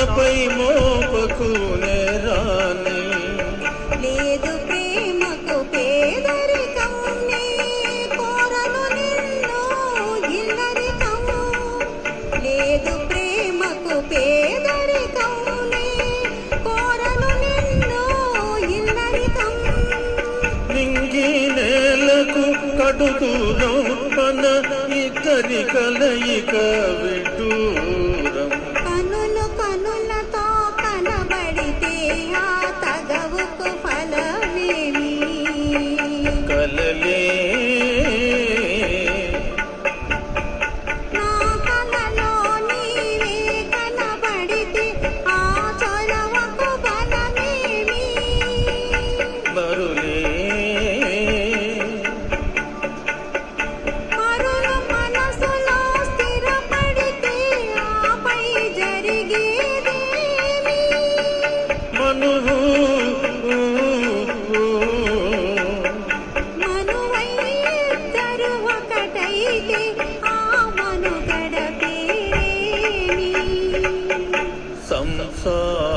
నాపై మోపకు నేరాన్ని. లేదు ప్రేమకు పేదరికం నీ కోరను నిన్ను ఇల్లరికం. లేదు ప్రేమకు పేదరికం నీ కోరను నిన్ను ఇల్లరికం. నింగి నేలకు కడుదూరం మన ఇద్దరి కలయిక విడ్డూరం. కనులు కనులతో కనబడితే ఆ తగవుకు ఫలమేమి. కలలే నా కలలో నీవే కనబడితే ఆ చొరవకు బలమేమి. మరులే మరులు మనసులో స్థిరపడితే ఆపై జరిగేదేమి. మనువు మనువై ఇద్దరు ఒకటైతే ఆ మనుగడ పేరేమి. సంసార